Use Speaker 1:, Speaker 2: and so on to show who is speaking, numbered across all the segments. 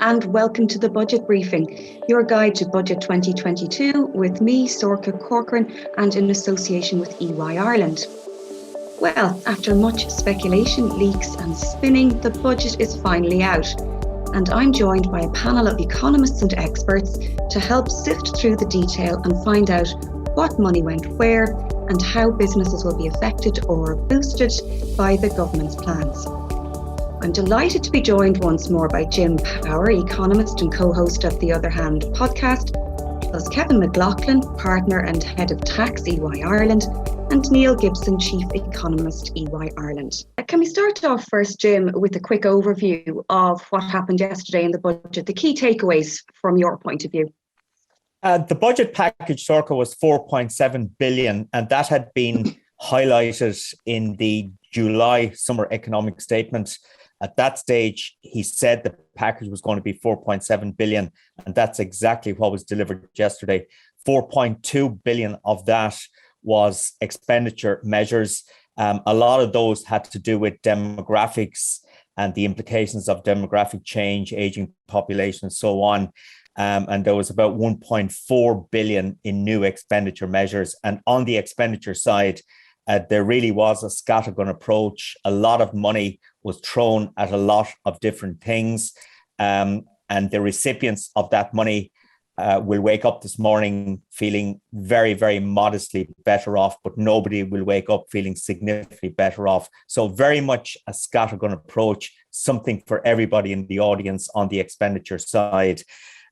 Speaker 1: and welcome to the Budget Briefing, your guide to Budget 2022 with me, Sorcha Corcoran, and in association with EY Ireland. Well, after much speculation, leaks and spinning, the budget is finally out. And I'm joined by a panel of economists and experts to help sift through the detail and find out what money went where and how businesses will be affected or boosted by the government's plans. I'm delighted to be joined once more by Jim Power, economist and co-host of The Other Hand podcast, plus Kevin McLoughlin, partner and head of tax, EY Ireland, and Neil Gibson, chief economist, EY Ireland. Can we start off first, Jim, with a quick overview of what happened yesterday in the budget, the key takeaways from your point of view?
Speaker 2: The budget package, Sorcha, was 4.7 billion, and that had been highlighted in the July summer economic statement. At that stage, he said the package was going to be 4.7 billion, and that's exactly what was delivered yesterday. 4.2 billion of that was expenditure measures. A lot of those had to do with demographics and the implications of demographic change, aging population, and so on. And there was about 1.4 billion in new expenditure measures. And on the expenditure side, there really was a scattergun approach. A lot of money was thrown at a lot of different things. And the recipients of that money will wake up this morning feeling very, very modestly better off, but nobody will wake up feeling significantly better off. So very much a scattergun approach, something for everybody in the audience on the expenditure side.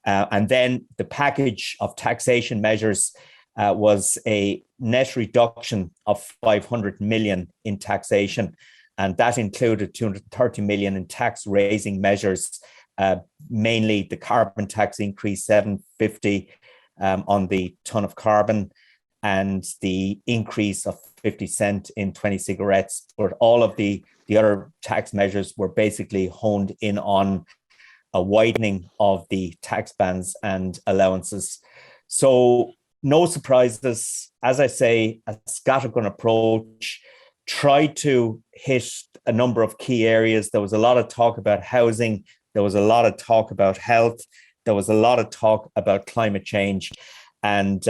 Speaker 2: And then the package of taxation measures was a net reduction of 500 million in taxation. And that included 230 million in tax raising measures, mainly the carbon tax increase, 750 on the ton of carbon, and the increase of 50 cents in 20 cigarettes. But all of the other tax measures were basically honed in on a widening of the tax bands and allowances. So no surprises. As I say, a scattergun approach, tried to hit a number of key areas. There was a lot of talk about housing. There was a lot of talk about health. There was a lot of talk about climate change, and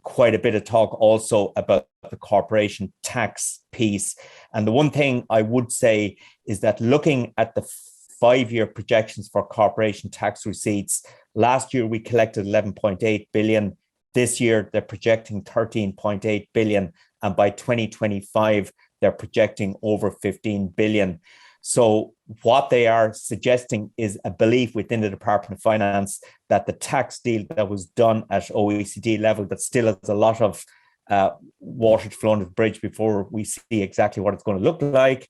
Speaker 2: quite a bit of talk also about the corporation tax piece. And the one thing I would say is that looking at the 5-year projections for corporation tax receipts, last year we collected 11.8 billion. This year, they're projecting 13.8 billion. And by 2025, they're projecting over 15 billion. So what they are suggesting is a belief within the Department of Finance that the tax deal that was done at OECD level, that still has a lot of water to flow under the bridge before we see exactly what it's going to look like.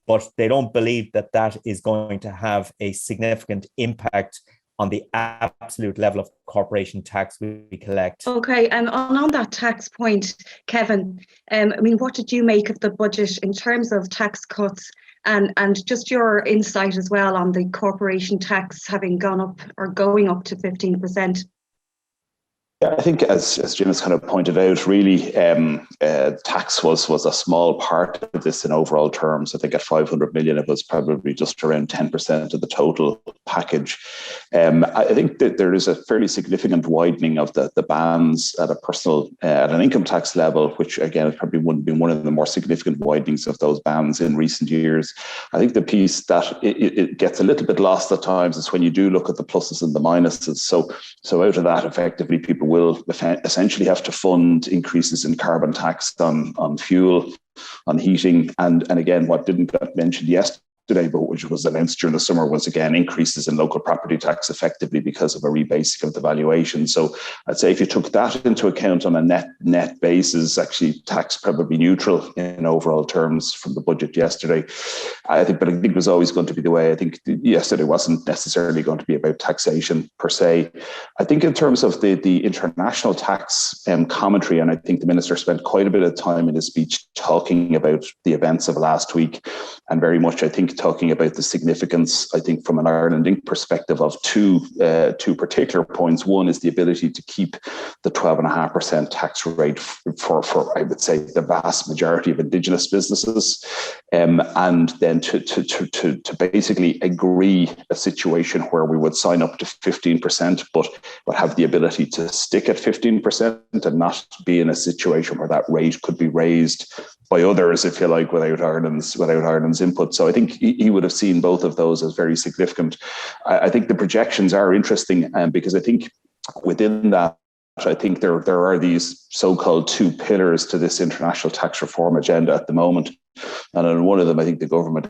Speaker 2: But they don't believe that that is going to have a significant impact on the absolute level of corporation tax we collect.
Speaker 1: Okay, and on that tax point, Kevin, what did you make of the budget in terms of tax cuts and just your insight as well on the corporation tax having gone up or going up to 15%?
Speaker 3: Yeah, I think as Jim has kind of pointed out, really, tax was a small part of this in overall terms. I think at 500 million, it was probably just around 10% of the total package. I think that there is a fairly significant widening of the bands at at an income tax level, which again, has probably been one of the more significant widenings of those bands in recent years. I think the piece that it gets a little bit lost at times is when you do look at the pluses and the minuses. So out of that, effectively, people will essentially have to fund increases in carbon tax on fuel, on heating, and again, what didn't get mentioned yesterday, but which was announced during the summer, was again increases in local property tax effectively because of a rebasing of the valuation. So I'd say if you took that into account on a net basis, actually tax probably neutral in overall terms from the budget yesterday. I think it was always going to be the way. I think yesterday wasn't necessarily going to be about taxation per se. I think in terms of the international tax commentary, and I think the minister spent quite a bit of time in his speech talking about the events of last week. very much, I think, talking about the significance, I think, from an Ireland Inc. perspective of two particular points. One is the ability to keep the 12.5% tax rate for I would say the vast majority of Indigenous businesses, and then to basically agree a situation where we would sign up to 15%, but have the ability to stick at 15% and not be in a situation where that rate could be raised by others, if you like, without Ireland's input. So I think he would have seen both of those as very significant. I think the projections are interesting, because I think within that, I think there are these so-called two pillars to this international tax reform agenda at the moment. And on one of them, I think the government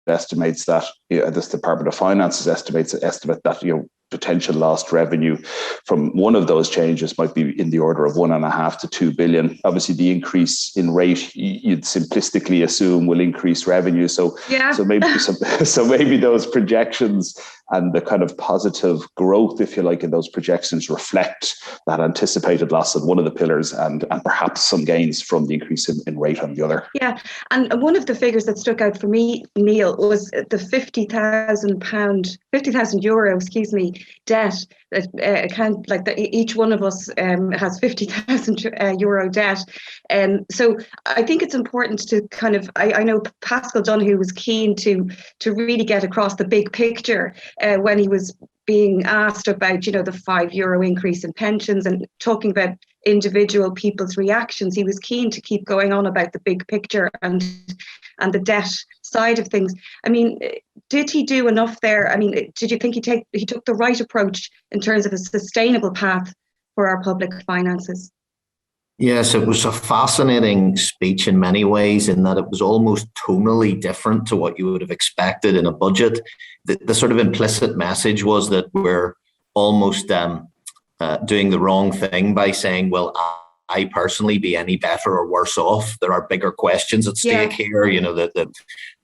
Speaker 3: estimates that, this Department of Finance's estimate that, potential lost revenue from one of those changes might be in the order of 1.5 to 2 billion. Obviously, the increase in rate, you'd simplistically assume, will increase revenue. So maybe those projections and the kind of positive growth, if you like, in those projections reflect that anticipated loss of one of the pillars and perhaps some gains from the increase in rate on the other.
Speaker 1: Yeah, and one of the figures that stuck out for me, Neil, was the €50,000, debt that each one of us has €50,000 debt. So I think it's important to kind of, I know Pascal Donoghue was keen to really get across the big picture when he was being asked about, the €5 increase in pensions and talking about individual people's reactions. He was keen to keep going on about the big picture and the debt side of things. I mean, did he do enough there? I mean, did you think he took the right approach in terms of a sustainable path for our public finances?
Speaker 4: Yes, it was a fascinating speech in many ways, in that it was almost tonally different to what you would have expected in a budget. The sort of implicit message was that we're almost doing the wrong thing by saying, well, I personally be any better or worse off. There are bigger questions at stake here.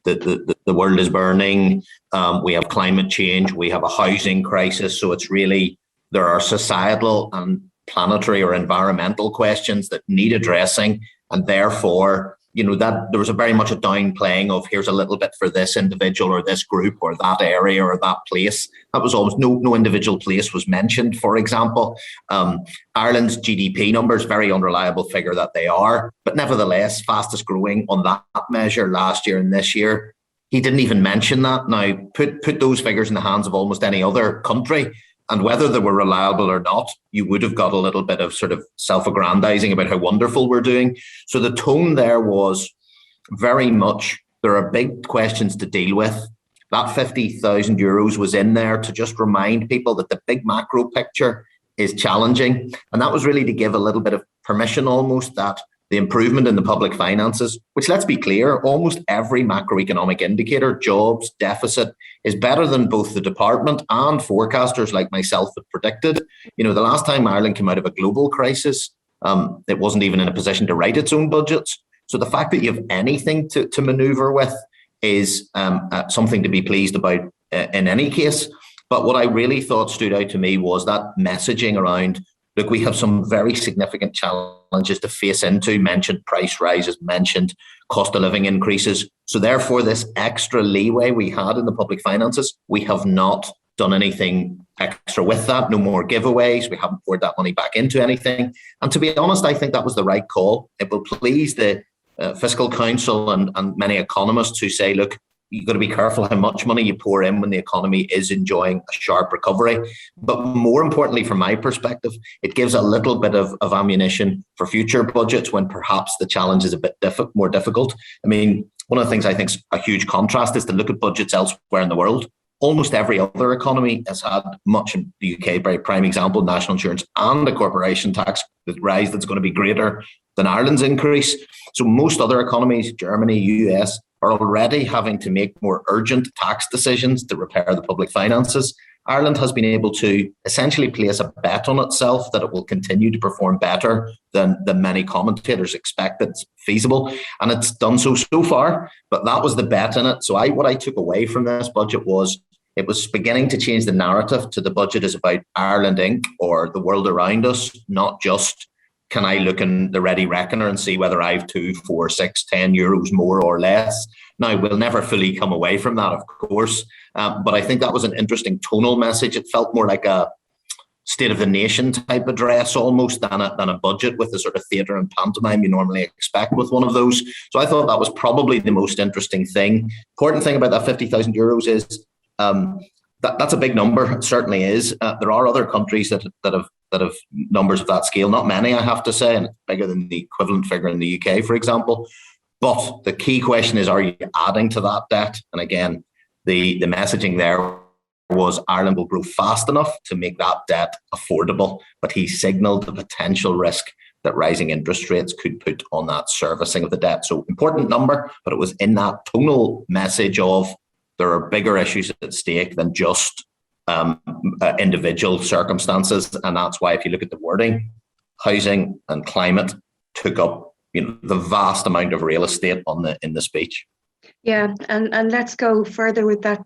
Speaker 4: The world is burning. We have climate change. We have a housing crisis. So it's really, there are societal and planetary or environmental questions that need addressing. And therefore, that there was a very much a downplaying of here's a little bit for this individual or this group or that area or that place. That was almost no individual place was mentioned, for example. Ireland's GDP numbers, very unreliable figure that they are, but nevertheless, fastest growing on that measure last year and this year. He didn't even mention that. Now, put those figures in the hands of almost any other country, and whether they were reliable or not, you would have got a little bit of sort of self-aggrandizing about how wonderful we're doing. So the tone there was very much, there are big questions to deal with. That €50,000 was in there to just remind people that the big macro picture is challenging. And that was really to give a little bit of permission almost that the improvement in the public finances, which, let's be clear, almost every macroeconomic indicator, jobs, deficit, is better than both the department and forecasters like myself had predicted. The last time Ireland came out of a global crisis, it wasn't even in a position to write its own budgets. So the fact that you have anything to maneuver with is something to be pleased about in any case. But what I really thought stood out to me was that messaging around, look, we have some very significant challenges to face into, mentioned price rises, mentioned cost of living increases. So therefore, this extra leeway we had in the public finances, we have not done anything extra with that. No more giveaways. We haven't poured that money back into anything. And to be honest, I think that was the right call. It will please the Fiscal Council and many economists who say, look, you've got to be careful how much money you pour in when the economy is enjoying a sharp recovery. But more importantly, from my perspective, it gives a little bit of ammunition for future budgets when perhaps the challenge is a bit more difficult. I mean, one of the things I think is a huge contrast is to look at budgets elsewhere in the world. Almost every other economy has had, much in the UK, very prime example, national insurance and a corporation tax rise that's going to be greater than Ireland's increase. So most other economies, Germany, US, are already having to make more urgent tax decisions to repair the public finances. Ireland has been able to essentially place a bet on itself that it will continue to perform better than many commentators expect it's feasible. And it's done so far, but that was the bet in it. So what I took away from this budget was it was beginning to change the narrative to the budget is about Ireland Inc. or the world around us, not just can I look in the ready reckoner and see whether I have 2, 4, 6, €10 more or less. Now, we'll never fully come away from that, of course, but I think that was an interesting tonal message. It felt more like a State of the Nation type address almost than a budget with the sort of theatre and pantomime you normally expect with one of those. So I thought that was probably the most interesting thing. Important thing about that €50,000 is that's a big number. It certainly is. There are other countries that have numbers of that scale. Not many, I have to say, and bigger than the equivalent figure in the UK, for example. But the key question is, are you adding to that debt? And again, the messaging there was Ireland will grow fast enough to make that debt affordable, but he signalled the potential risk that rising interest rates could put on that servicing of the debt. So important number, but it was in that tonal message of there are bigger issues at stake than just individual circumstances. And that's why if you look at the wording, housing and climate took up the vast amount of real estate in the speech.
Speaker 1: Yeah, and let's go further with that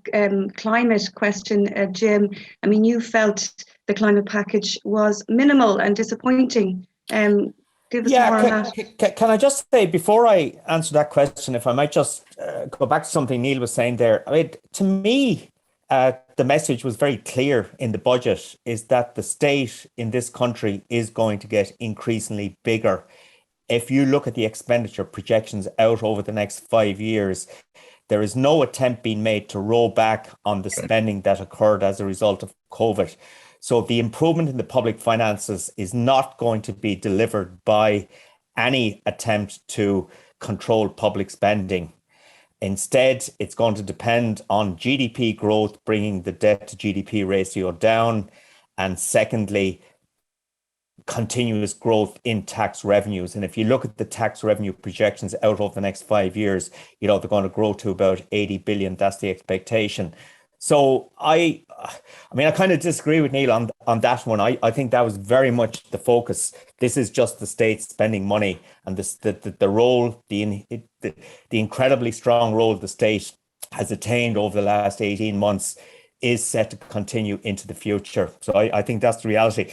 Speaker 1: climate question, Jim. I mean, you felt the climate package was minimal and disappointing. Give us more on that.
Speaker 2: Can I just say, before I answer that question, if I might just go back to something Neil was saying there. I mean, to me, the message was very clear in the budget, is that the state in this country is going to get increasingly bigger. If you look at the expenditure projections out over the next 5 years, there is no attempt being made to roll back on the spending that occurred as a result of COVID. So the improvement in the public finances is not going to be delivered by any attempt to control public spending. Instead, it's going to depend on GDP growth, bringing the debt to GDP ratio down. And secondly, continuous growth in tax revenues. And if you look at the tax revenue projections out over the next 5 years, they're going to grow to about 80 billion. That's the expectation. So I kind of disagree with Neil on that one. I think that was very much the focus. This is just the state spending money, and the role, the incredibly strong role the state has attained over the last 18 months is set to continue into the future. So I think that's the reality.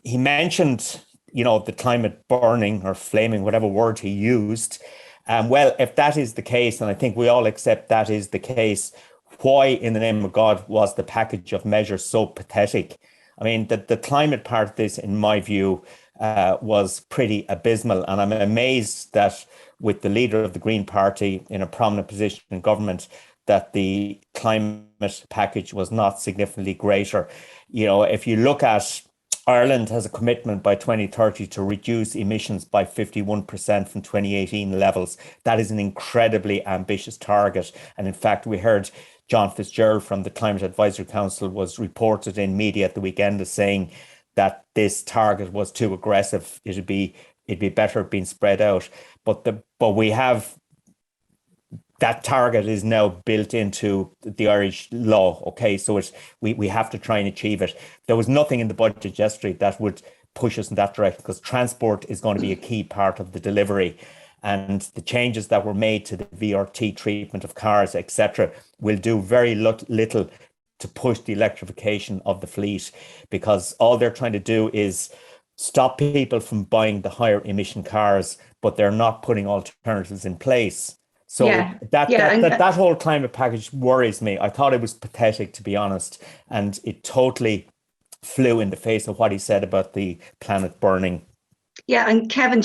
Speaker 2: He mentioned, the climate burning or flaming, whatever word he used. Well, if that is the case, and I think we all accept that is the case, why in the name of God was the package of measures so pathetic? I mean, the climate part of this, in my view, was pretty abysmal. And I'm amazed that with the leader of the Green Party in a prominent position in government, that the climate package was not significantly greater. If you look at Ireland has a commitment by 2030 to reduce emissions by 51% from 2018 levels. That is an incredibly ambitious target. And in fact, we heard John Fitzgerald from the Climate Advisory Council was reported in media at the weekend as saying that this target was too aggressive. It'd be better being spread out. But we have that target is now built into the Irish law. Okay, so we have to try and achieve it. There was nothing in the budget yesterday that would push us in that direction, because transport is going to be a key part of the delivery. And the changes that were made to the VRT treatment of cars, etc., will do very little to push the electrification of the fleet, because all they're trying to do is stop people from buying the higher emission cars, but they're not putting alternatives in place. So that whole climate package worries me. I thought it was pathetic, to be honest, and it totally flew in the face of what he said about the planet burning.
Speaker 1: Yeah, and Kevin,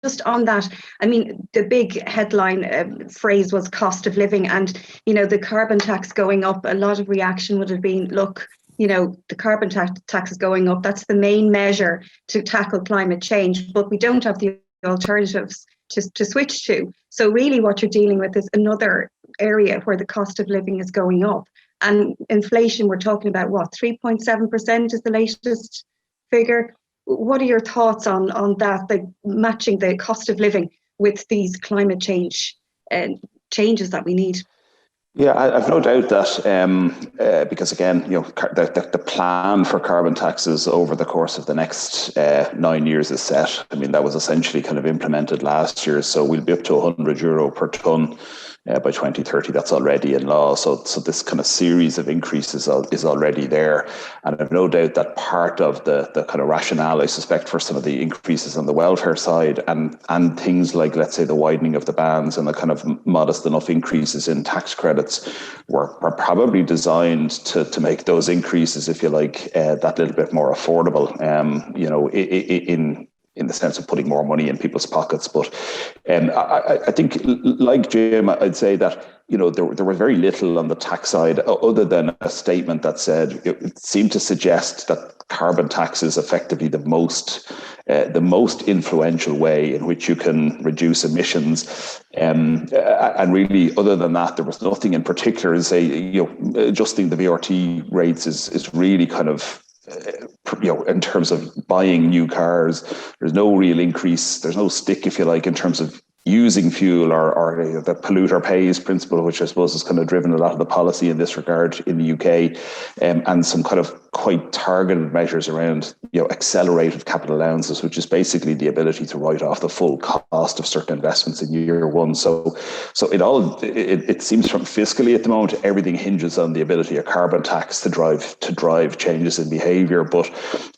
Speaker 1: just on that, I mean, the big headline phrase was cost of living, and the carbon tax going up. A lot of reaction would have been, look, the carbon tax is going up. That's the main measure to tackle climate change, but we don't have the alternatives to switch to. So really what you're dealing with is another area where the cost of living is going up. And inflation, we're talking about 3.7% is the latest figure. What are your thoughts on that, like matching the cost of living with these climate change changes that we need?
Speaker 3: Yeah, I've no doubt that because again, the plan for carbon taxes over the course of the next 9 years is set. I mean, that was essentially kind of implemented last year. So we'll be up to €100 per tonne by 2030. That's already in law. So this kind of series of increases is already there. And I've no doubt that part of the kind of rationale, I suspect, for some of the increases on the welfare side and things like, let's say, the widening of the bands and the kind of modest enough increases in tax credits were probably designed to make those increases, if you like, that little bit more affordable, in the sense of putting more money in people's pockets. But I think, like Jim, I'd say that, there was very little on the tax side other than a statement that said it seemed to suggest that carbon tax is effectively the most influential way in which you can reduce emissions. And really, other than that, there was nothing in particular. Adjusting the VRT rates is really kind of, in terms of buying new cars, there's no real increase. There's no stick, if you like, in terms of using fuel or the polluter pays principle, which I suppose has kind of driven a lot of the policy in this regard in the UK, and some kind of quite targeted measures around, accelerated capital allowances, which is basically the ability to write off the full cost of certain investments in year one. So it seems from fiscally at the moment, everything hinges on the ability of carbon tax to drive changes in behaviour.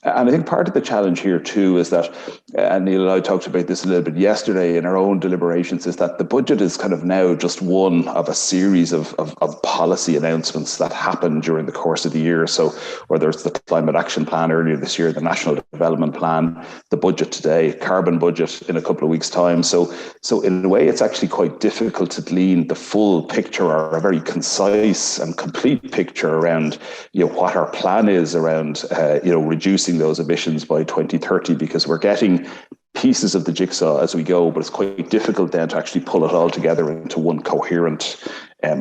Speaker 3: And I think part of the challenge here too is that, and Neil and I talked about this a little bit yesterday in our own deliberations, is that the budget is kind of now just one of a series of policy announcements that happened during the course of the year. So whether it's the Climate Action Plan earlier this year, the National Development Plan, the budget today, carbon budget in a couple of weeks' time. So in a way, it's actually quite difficult to glean the full picture or a very concise and complete picture around, what our plan is around, reducing those emissions by 2030, because we're getting pieces of the jigsaw as we go, but it's quite difficult then to actually pull it all together into one coherent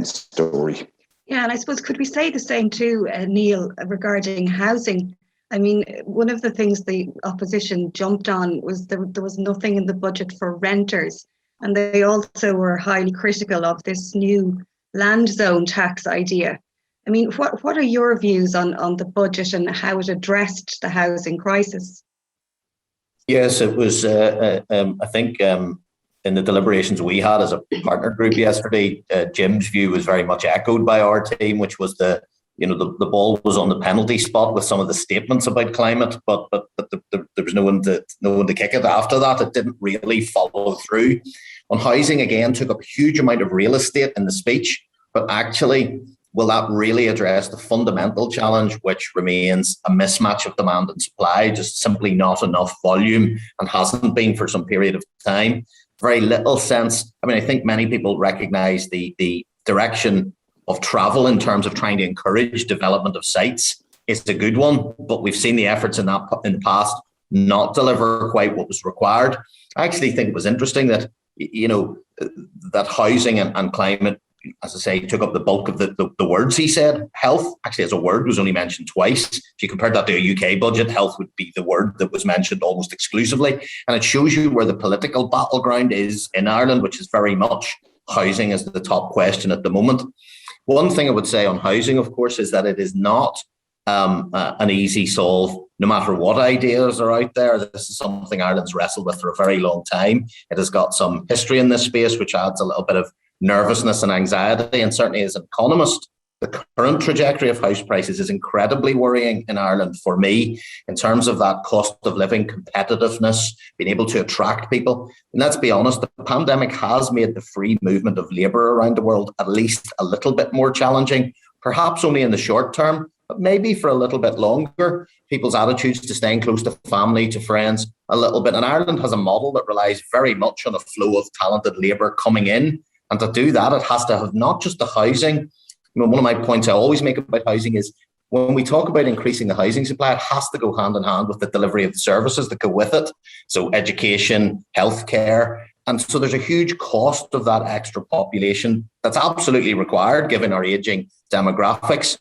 Speaker 3: story.
Speaker 1: Yeah, and I suppose, could we say the same too, Neil, regarding housing? I mean, one of the things the opposition jumped on was there was nothing in the budget for renters. And they also were highly critical of this new land zone tax idea. I mean, what are your views on the budget and how it addressed the housing crisis?
Speaker 4: Yes, it was, I think, in the deliberations we had as a partner group yesterday, Jim's view was very much echoed by our team, which was the ball was on the penalty spot with some of the statements about climate, but there was no one to kick it after that. It didn't really follow through. On housing, again, took up a huge amount of real estate in the speech, but actually, will that really address the fundamental challenge, which remains a mismatch of demand and supply, just simply not enough volume, and hasn't been for some period of time? Very little sense. I mean, I think many people recognise the direction of travel in terms of trying to encourage development of sites is a good one, but we've seen the efforts in the past not deliver quite what was required. I actually think it was interesting that, that housing and climate, as I say, took up the bulk of the words he said. Health, actually, as a word, was only mentioned twice. If you compared that to a UK budget, health would be the word that was mentioned almost exclusively. And it shows you where the political battleground is in Ireland, which is very much housing is the top question at the moment. One thing I would say on housing, of course, is that it is not an easy solve, no matter what ideas are out there. This is something Ireland's wrestled with for a very long time. It has got some history in this space, which adds a little bit of nervousness and anxiety. And certainly as an economist, the current trajectory of house prices is incredibly worrying in Ireland for me in terms of that cost of living competitiveness, being able to attract people. And let's be honest, the pandemic has made the free movement of labour around the world at least a little bit more challenging, perhaps only in the short term, but maybe for a little bit longer. People's attitudes to staying close to family, to friends, a little bit. And Ireland has a model that relies very much on a flow of talented labour coming in. And to do that, it has to have not just the housing. One of my points I always make about housing is when we talk about increasing the housing supply, it has to go hand in hand with the delivery of the services that go with it. So education, healthcare. And so there's a huge cost of that extra population that's absolutely required given our ageing demographics.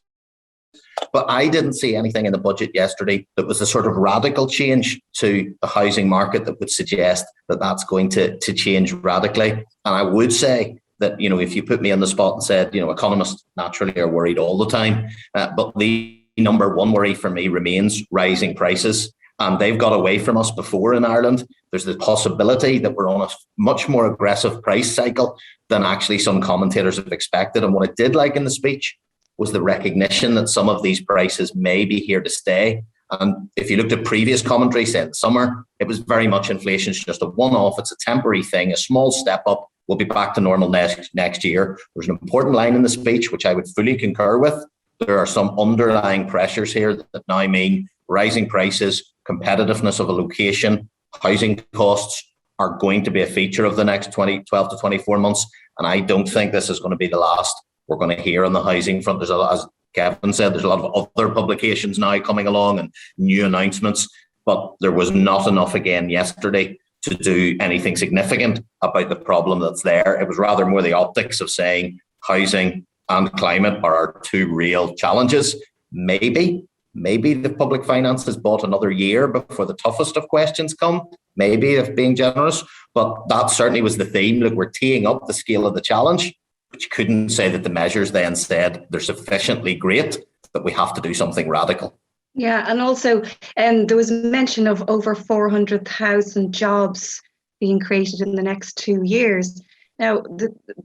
Speaker 4: But I didn't see anything in the budget yesterday that was a sort of radical change to the housing market that would suggest that that's going to change radically. And I would say that, if you put me on the spot and said, economists naturally are worried all the time, but the number one worry for me remains rising prices. And they've got away from us before in Ireland. there's the possibility that we're on a much more aggressive price cycle than actually some commentators have expected. And what I did like in the speech was the recognition that some of these prices may be here to stay. And if you looked at previous commentary, say in the summer, it was very much inflation's just a one-off. It's a temporary thing, a small step up. We'll be back to normal next year. There's an important line in the speech, which I would fully concur with. There are some underlying pressures here that now mean rising prices, competitiveness of a location, housing costs are going to be a feature of the next 12 to 24 months. And I don't think this is going to be the last we're going to hear on the housing front. There's a lot, as Kevin said, there's a lot of other publications now coming along and new announcements, but there was not enough again yesterday to do anything significant about the problem that's there. It was rather more the optics of saying housing and climate are our two real challenges. Maybe the public finances bought another year before the toughest of questions come, maybe if being generous, but that certainly was the theme. Look, we're teeing up the scale of the challenge, but you couldn't say that the measures then said they're sufficiently great that we have to do something radical.
Speaker 1: Yeah, and also there was mention of over 400,000 jobs being created in the next 2 years. Now,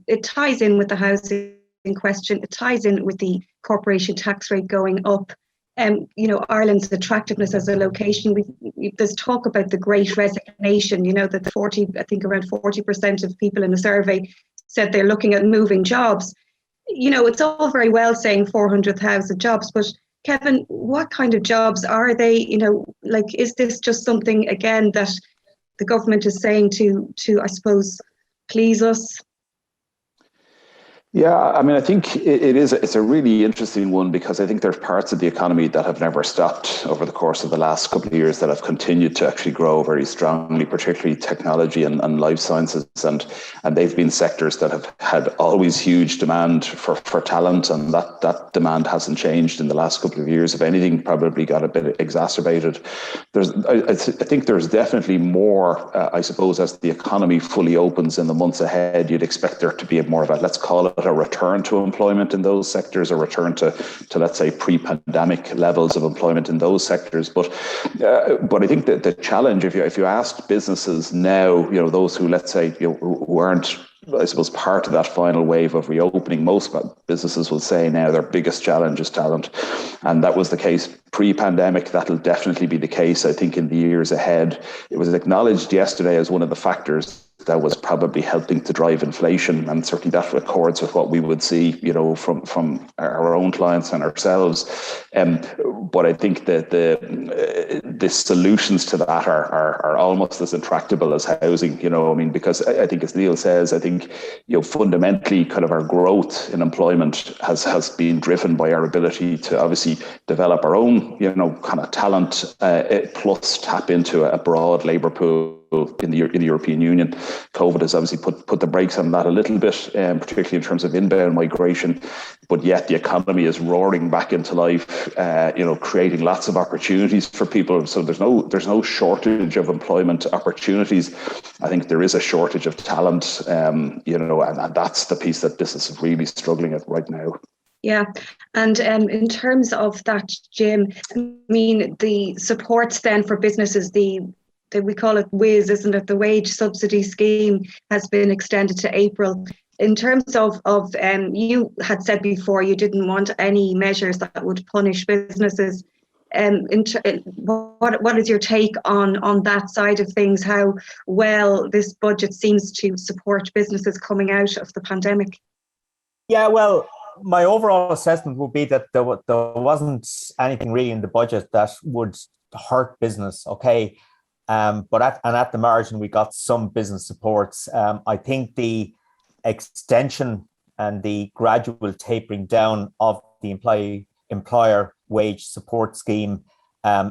Speaker 1: it ties in with the housing question. It ties in with the corporation tax rate going up. Ireland's attractiveness as a location. There's talk about the Great Resignation. That around 40% of people in the survey said they're looking at moving jobs. It's all very well saying 400,000 jobs, but Kevin, what kind of jobs are they? Is this just something again that the government is saying to I suppose, please us?
Speaker 3: Yeah, I mean, I think it's a really interesting one, because I think there's parts of the economy that have never stopped over the course of the last couple of years that have continued to actually grow very strongly, particularly technology and life sciences. And they've been sectors that have had always huge demand for talent, and that demand hasn't changed in the last couple of years. If anything, probably got a bit exacerbated. I think there's definitely more, I suppose, as the economy fully opens in the months ahead, you'd expect there to be more of a, let's call it, a return to employment in those sectors, a return to let's say pre-pandemic levels of employment in those sectors. But I think that the challenge, if you ask businesses now, those who, let's say, who aren't, I suppose, part of that final wave of reopening, most businesses will say now their biggest challenge is talent. And that was the case pre-pandemic. That'll definitely be the case, I think, in the years ahead. It was acknowledged yesterday as one of the factors that was probably helping to drive inflation, and certainly that accords with what we would see, from our own clients and ourselves. But I think that the solutions to that are almost as intractable as housing. Because I think, as Neil says, I think fundamentally, kind of our growth in employment has been driven by our ability to obviously develop our own kind of talent, plus tap into a broad labour pool in the European Union. COVID has obviously put the brakes on that a little bit, particularly in terms of inbound migration, but yet the economy is roaring back into life, creating lots of opportunities for people. So there's no shortage of employment opportunities. I think there is a shortage of talent, and that's the piece that this is really struggling at right now.
Speaker 1: Yeah, and in terms of that, Jim, I mean, the supports then for businesses, we call it WIS, isn't it? The wage subsidy scheme has been extended to April. In terms of you had said before you didn't want any measures that would punish businesses. What is your take on that side of things? How well this budget seems to support businesses coming out of the pandemic?
Speaker 2: Yeah, well, my overall assessment would be that there wasn't anything really in the budget that would hurt business. Okay. But at the margin, we got some business supports. I think the extension and the gradual tapering down of the employer wage support scheme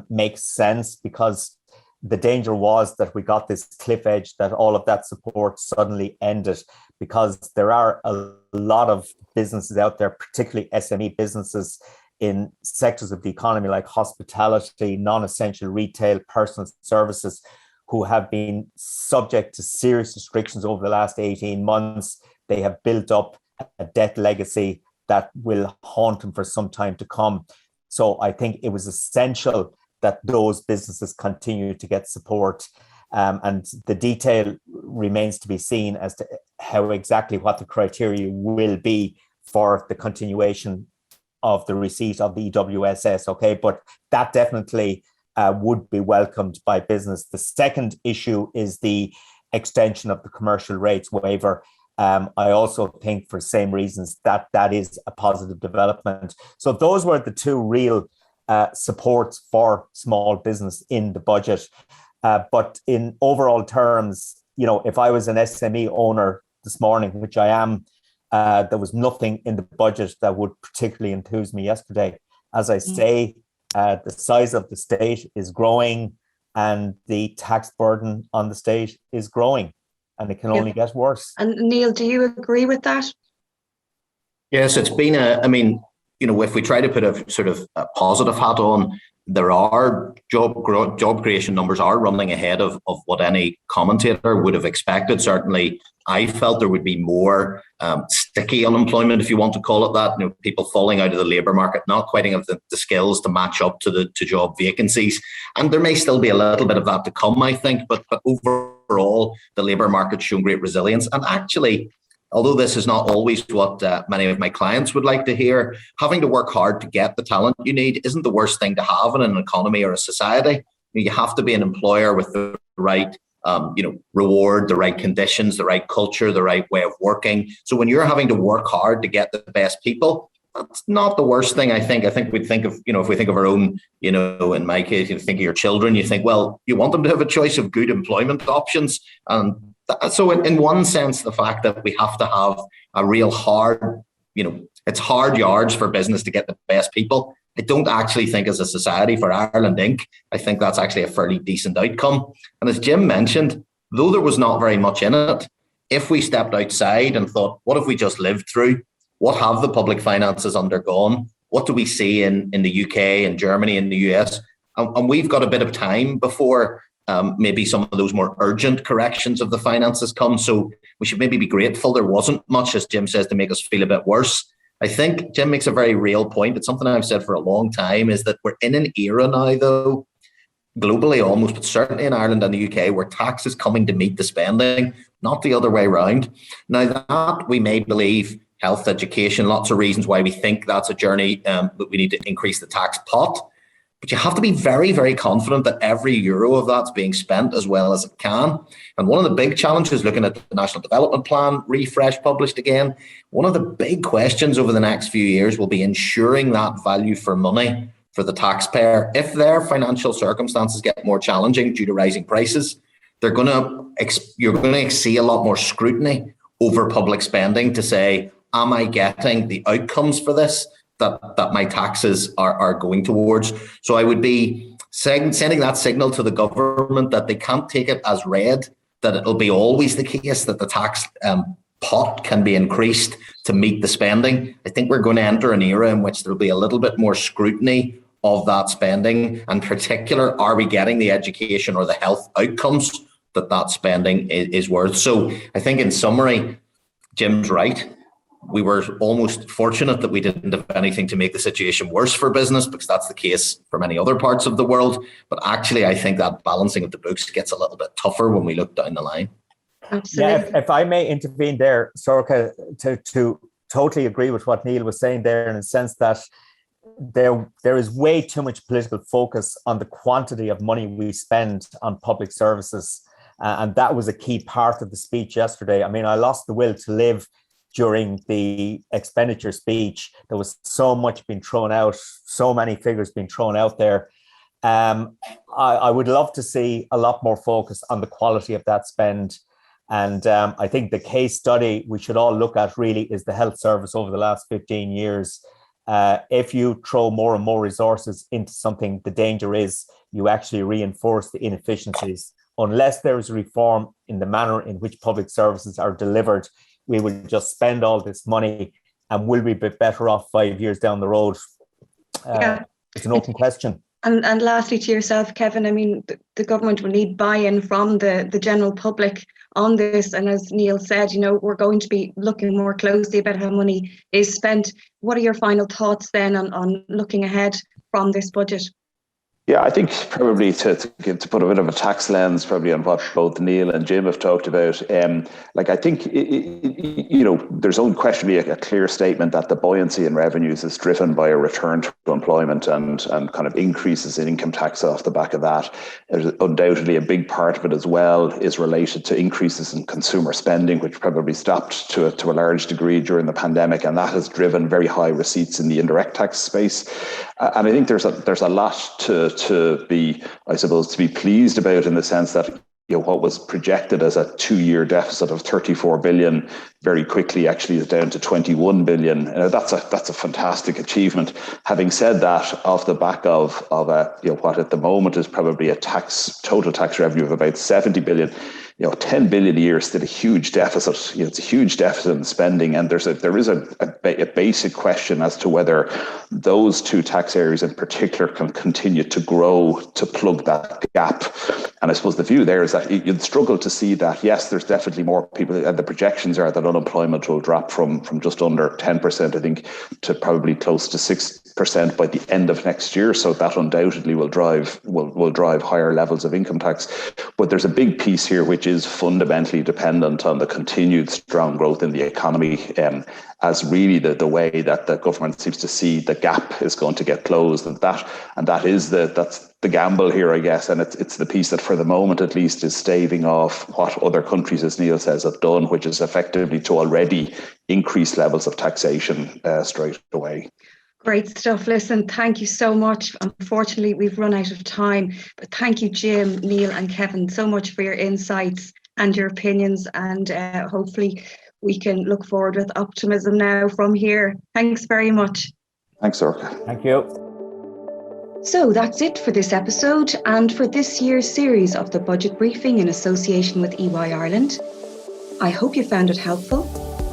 Speaker 2: makes sense, because the danger was that we got this cliff edge, that all of that support suddenly ended, because there are a lot of businesses out there, particularly SME businesses, in sectors of the economy like hospitality, non-essential retail, personal services, who have been subject to serious restrictions over the last 18 months. They have built up a debt legacy that will haunt them for some time to come. So I think it was essential that those businesses continue to get support. And the detail remains to be seen as to how exactly what the criteria will be for the continuation of the receipt of the EWSS. Okay, but that definitely would be welcomed by business. The second issue is the extension of the commercial rates waiver. I also think, for the same reasons, that is a positive development. So those were the two real supports for small business in the budget. But in overall terms, if I was an SME owner this morning, which I am, there was nothing in the budget that would particularly enthuse me yesterday. As I say, the size of the state is growing and the tax burden on the state is growing, and it can only get worse.
Speaker 1: And Neil, do you agree with that?
Speaker 4: Yes, it's been if we try to put a sort of a positive hat on, there are job creation numbers are running ahead of what any commentator would have expected. Certainly, I felt there would be more sticky unemployment, if you want to call it that. People falling out of the labour market, not quite having the skills to match up to job vacancies, and there may still be a little bit of that to come, I think. But overall, the labour market's shown great resilience, and actually, although this is not always what many of my clients would like to hear, having to work hard to get the talent you need isn't the worst thing to have in an economy or a society. You have to be an employer with the right reward, the right conditions, the right culture, the right way of working. So when you're having to work hard to get the best people, that's not the worst thing, I think. I think we'd think of, if we think of our own, in my case, you think of your children, you think, well, you want them to have a choice of good employment options. And so in one sense, the fact that we have to have a real hard, it's hard yards for business to get the best people. I don't actually think as a society for Ireland Inc., I think that's actually a fairly decent outcome. And as Jim mentioned, though there was not very much in it, if we stepped outside and thought, what have we just lived through? What have the public finances undergone? What do we see in the UK and Germany and the US? And we've got a bit of time before maybe some of those more urgent corrections of the finances come. So we should maybe be grateful there wasn't much, as Jim says, to make us feel a bit worse. I think Jim makes a very real point. It's something I've said for a long time, is that we're in an era now, though, globally almost, but certainly in Ireland and the UK, where tax is coming to meet the spending, not the other way around. Now, that we may believe health, education, lots of reasons why we think that's a journey that we need to increase the tax pot. But you have to be very, very confident that every euro of that's being spent as well as it can. And one of the big challenges, looking at the National Development Plan refresh published again, one of the big questions over the next few years will be ensuring that value for money for the taxpayer. If their financial circumstances get more challenging due to rising prices, you're going to see a lot more scrutiny over public spending to say, am I getting the outcomes for this that my taxes are going towards? So I would be sending that signal to the government that they can't take it as read, that it'll be always the case that the tax pot can be increased to meet the spending. I think we're going to enter an era in which there'll be a little bit more scrutiny of that spending. In particular, are we getting the education or the health outcomes that spending is worth? So I think in summary, Jim's right. We were almost fortunate that we didn't have anything to make the situation worse for business, because that's the case for many other parts of the world. But actually, I think that balancing of the books gets a little bit tougher when we look down the line.
Speaker 1: Absolutely.
Speaker 2: Yeah, if I may intervene there, Sorcha, to totally agree with what Neil was saying there, in the sense that there is way too much political focus on the quantity of money we spend on public services. And that was a key part of the speech yesterday. I mean, I lost the will to live during the expenditure speech. There was so much being thrown out, so many figures being thrown out there. I would love to see a lot more focus on the quality of that spend. And I think the case study we should all look at really is the health service over the last 15 years. If you throw more and more resources into something, the danger is you actually reinforce the inefficiencies. Unless there is a reform in the manner in which public services are delivered, we will just spend all this money, and will we be better off 5 years down the road? It's an open question.
Speaker 1: And lastly, to yourself, Kevin, I mean, the government will need buy-in from the general public on this. And as Neil said, we're going to be looking more closely about how money is spent. What are your final thoughts then on looking ahead from this budget?
Speaker 3: Yeah, I think probably to put a bit of a tax lens probably on what both Neil and Jim have talked about. I think there's unquestionably a clear statement that the buoyancy in revenues is driven by a return to employment and kind of increases in income tax off the back of that. There's undoubtedly a big part of it as well is related to increases in consumer spending, which probably stopped to a large degree during the pandemic, and that has driven very high receipts in the indirect tax space. And I think there's a lot to be pleased about, in the sense that what was projected as a 2-year deficit of 34 billion very quickly actually is down to 21 billion. That's a fantastic achievement. Having said that, off the back of what at the moment is probably a total tax revenue of about 70 billion. 10 billion a year is still a huge deficit. It's a huge deficit in spending, and there is a basic question as to whether those two tax areas in particular can continue to grow to plug that gap. And I suppose the view there is that you'd struggle to see that. Yes, there's definitely more people, and the projections are that unemployment will drop from just under 10%, I think, to probably close to 6% by the end of next year. So that undoubtedly will drive higher levels of income tax. But there's a big piece here which is fundamentally dependent on the continued strong growth in the economy, as really the way that the government seems to see the gap is going to get closed, and that's the gamble here, I guess, and it's the piece that for the moment at least is staving off what other countries, as Neil says, have done, which is effectively to already increase levels of taxation straight away.
Speaker 1: Great stuff. Listen, thank you so much. Unfortunately, we've run out of time, but thank you, Jim, Neil and Kevin, so much for your insights and your opinions, and hopefully we can look forward with optimism now from here. Thanks very much.
Speaker 3: Thanks, Sorcha.
Speaker 2: Thank you.
Speaker 1: So that's it for this episode and for this year's series of the budget briefing in association with EY Ireland. I hope you found it helpful,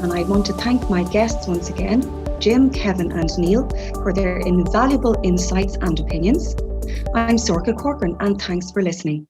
Speaker 1: and I want to thank my guests once again, Jim, Kevin and Neil, for their invaluable insights and opinions. I'm Sorcha Corcoran, and thanks for listening.